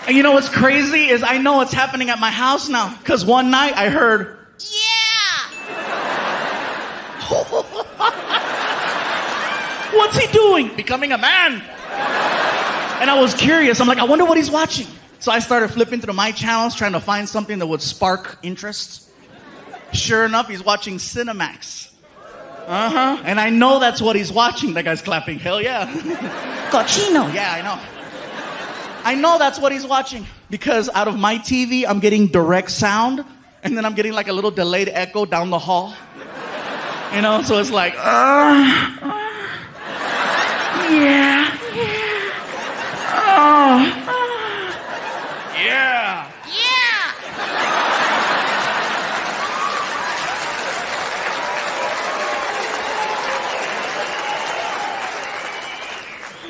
And you know what's crazy is I know what's happening at my house now. Because one night I heard, what's he doing? Becoming a man. And I was curious. I'm like, I wonder what he's watching. So I started flipping through my channels, trying to find something that would spark interest. Sure enough, he's watching Cinemax. And I know that's what he's watching. That guy's clapping. Hell yeah. Cochino. Yeah, I know. I know that's what he's watching. Because out of my TV, I'm getting direct sound. And then I'm getting like a little delayed echo down the hall. You know, so it's like, yeah. Yeah.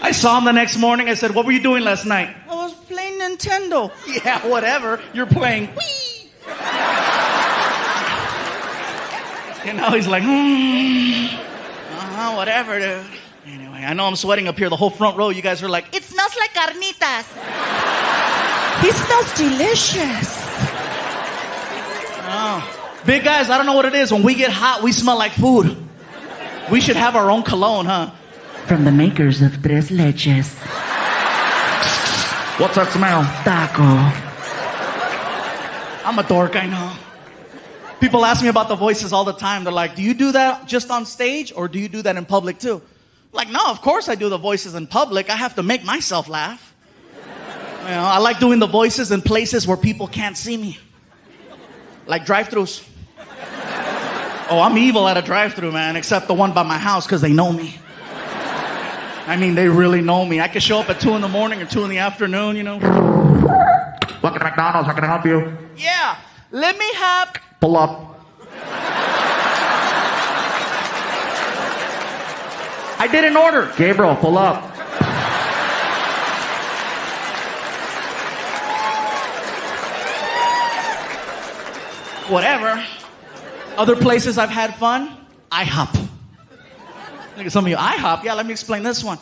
I saw him the next morning. I said, what were you doing last night? I was playing Nintendo. Yeah, whatever. You're playing Wii. And now he's like, whatever, dude. Anyway, I know I'm sweating up here. The whole front row, you guys are like, It smells like carnitas. He smells delicious. oh. Big guys, I don't know what it is. When we get hot, we smell like food. We should have our own cologne, huh? From the makers of Tres Leches. What's that smell? Taco. I'm a dork, I know. People ask me about the voices all the time. They're like, do you do that just on stage or do you do that in public too? I'm like, no, of course I do the voices in public. I have to make myself laugh. You know, I like doing the voices in places where people can't see me. Like drive-thrus. Oh, I'm evil at a drive-thru, man, except the one by my house because they know me. I mean, they really know me. I could show up at 2 in the morning or 2 in the afternoon, you know. Welcome to McDonald's. How can I help you? Yeah, let me have... Pull up. I did an order. Gabriel, pull up. Whatever. Other places I've had fun, IHOP. Look at some of you, IHOP? Yeah, let me explain this one.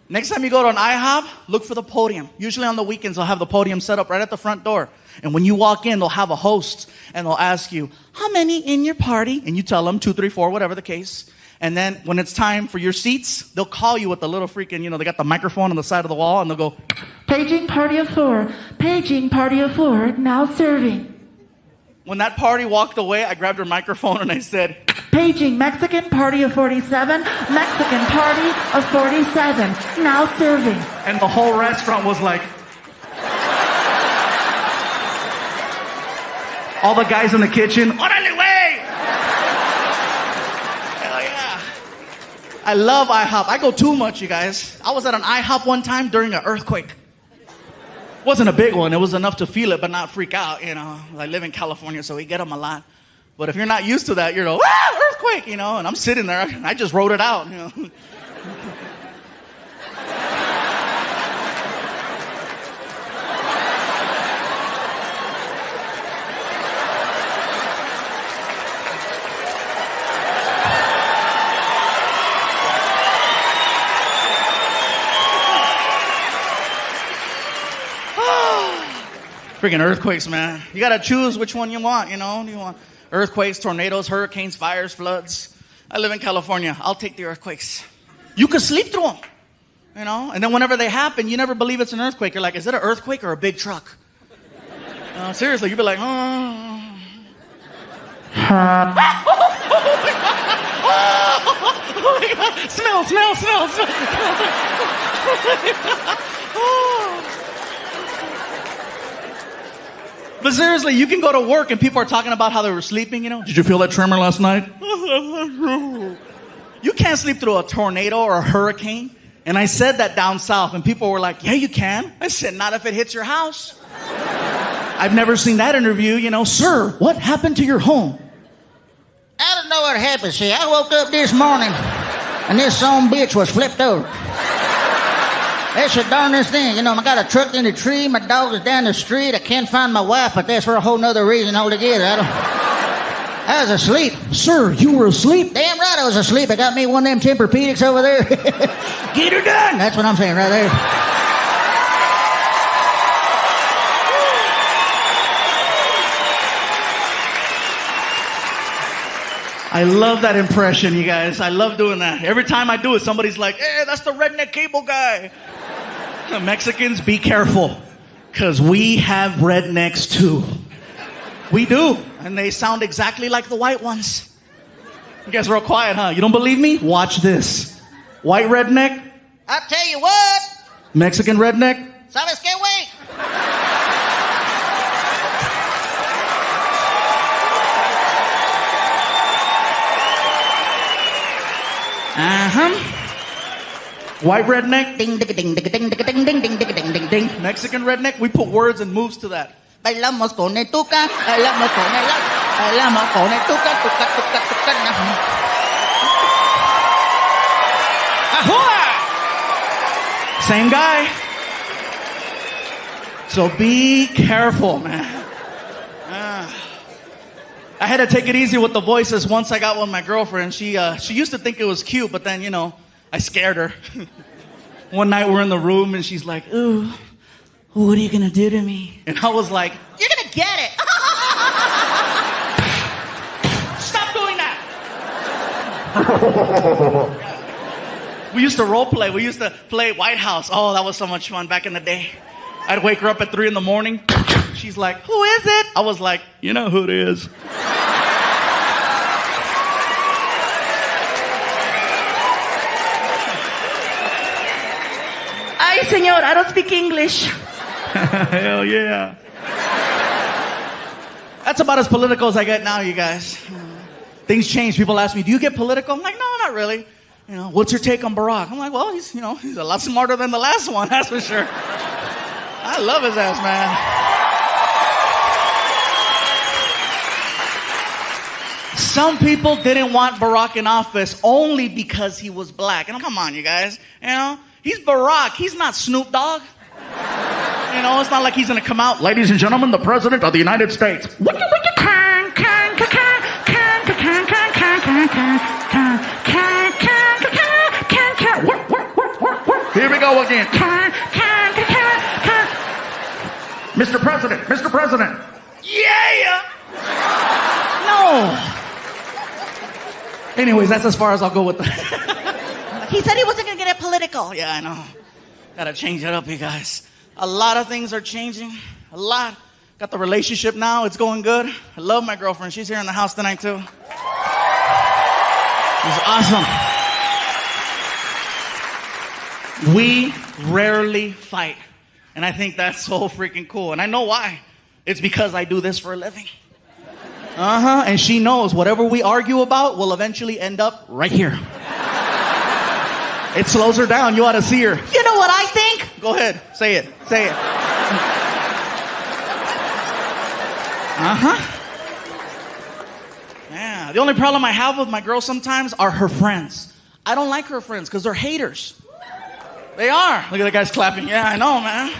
Next time you go to an IHOP, look for the podium. Usually on the weekends, they'll have the podium set up right at the front door. And when you walk in, they'll have a host, and they'll ask you, how many in your party? And you tell them 2, 3, 4, whatever the case. And then when it's time for your seats, they'll call you with the little freaking, you know, they got the microphone on the side of the wall, and they'll go, Paging party of 4. Paging party of 4. Now serving. When that party walked away, I grabbed her microphone and I said, Paging Mexican party of 47. Mexican party of 47. Now serving. and the whole restaurant was like, all the guys in the kitchen, órale, güey! Hell yeah. I love IHOP. I go too much, you guys. I was at an IHOP one time during an earthquake. Wasn't a big one. It was enough to feel it, but not freak out, you know. I live in California, so we get them a lot. But if you're not used to that, you're like, earthquake, you know, and I'm sitting there. I just wrote it out, you know. Freaking earthquakes, man. You gotta choose which one you want, you know. Do you want earthquakes, tornadoes, hurricanes, fires, floods? I live in California. I'll take the earthquakes. You could sleep through them, you know. And then whenever they happen, you never believe it's an earthquake. You're like, is it an earthquake or a big truck? Seriously, you'd be like, Oh my God. Smell. But seriously, you can go to work and people are talking about how they were sleeping, you know. Did you feel that tremor last night? You can't sleep through a tornado or a hurricane. And I said that down south, and people were like, yeah, you can. I said, not if it hits your house. I've never seen that interview, you know. Sir, what happened to your home? I don't know what happened. See, I woke up this morning, and this son bitch was flipped over. That's the darnest thing. You know, I got a truck in the tree. My dog is down the street. I can't find my wife, but that's for a whole nother reason altogether. I was asleep. Sir, you were asleep? Damn right I was asleep. I got me one of them Tempur-Pedics over there. Get her done. That's what I'm saying right there. I love that impression, you guys. I love doing that. Every time I do it, somebody's like, hey, that's the redneck cable guy. Mexicans, be careful. Because we have rednecks too. We do. And they sound exactly like the white ones. You guys are real quiet, huh? You don't believe me? Watch this. White redneck. I tell you what. Mexican redneck. ¿Sabes qué, güey? White redneck. Ding, ding, ding, ding, ding, ding, ding, ding, ding, ding, ding, ding. Mexican redneck. We put words and moves to that. Bailamos con el tuca, bailamos con el bailamos con el tuca, tuca, tuca, tuca. Ahoy! Same guy. So be careful, man. I had to take it easy with the voices once I got with my girlfriend. She used to think it was cute, but then, I scared her. One night we're in the room and she's like, ooh, what are you gonna do to me? And I was like, You're gonna get it. stop doing that. We used to role play. We used to play White House. Oh, that was so much fun back in the day. I'd wake her up at 3 a.m. She's like, who is it? I was like, you know who it is. Ay, señor, I don't speak English. Hell yeah. That's about as political as I get now, you guys. Things change. People ask me, do you get political? I'm like, no, not really. What's your take on Barack? I'm like, well, he's a lot smarter than the last one, that's for sure. I love his ass, man. Some people didn't want Barack in office only because he was black. And come on, you guys. He's Barack. He's not Snoop Dogg. It's not like he's going to come out. Ladies and gentlemen, the President of the United States. Here we go again. Mr. President, Mr. President. Yeah! No. Anyways, that's as far as I'll go with that. He said he wasn't going to get it political. Yeah, I know. Gotta change it up, you guys. A lot of things are changing. A lot. Got the relationship now. It's going good. I love my girlfriend. She's here in the house tonight, too. She's awesome. We rarely fight. And I think that's so freaking cool. And I know why. It's because I do this for a living. And she knows whatever we argue about will eventually end up right here. It slows her down. You ought to see her. You know what I think? Go ahead. Say it. Say it. Yeah. The only problem I have with my girl sometimes are her friends. I don't like her friends because they're haters. They are. Look at the guys clapping. Yeah, I know, man.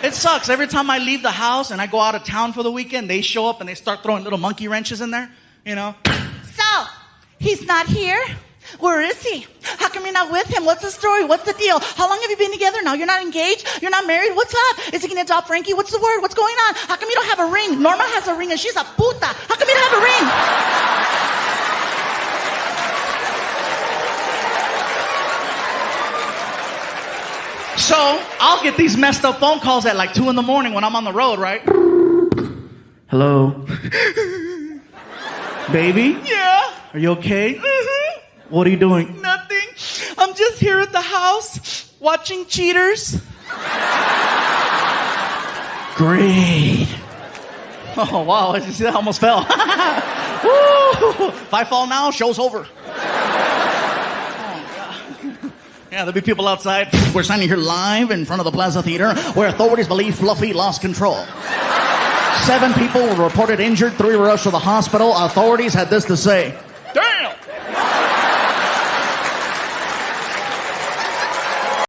It sucks. Every time I leave the house and I go out of town for the weekend, they show up and they start throwing little monkey wrenches in there, So, he's not here? Where is he? How come you're not with him? What's the story? What's the deal? How long have you been together now? You're not engaged? You're not married? What's up? Is he going to adopt Frankie? What's the word? What's going on? How come you don't have a ring? Norma has a ring and she's a puta. How come you don't have a ring? So I'll get these messed up phone calls at like 2 a.m. when I'm on the road, right? Hello? Baby? Yeah. Are you okay? Mm-hmm. What are you doing? Nothing. I'm just here at the house watching Cheaters. Great. Oh, wow. Did you see that? I almost fell. Woo! If I fall now, show's over. Yeah, there'll be people outside. We're standing here live in front of the Plaza Theater where authorities believe Fluffy lost control. 7 people were reported injured, 3 were rushed to the hospital. Authorities had this to say.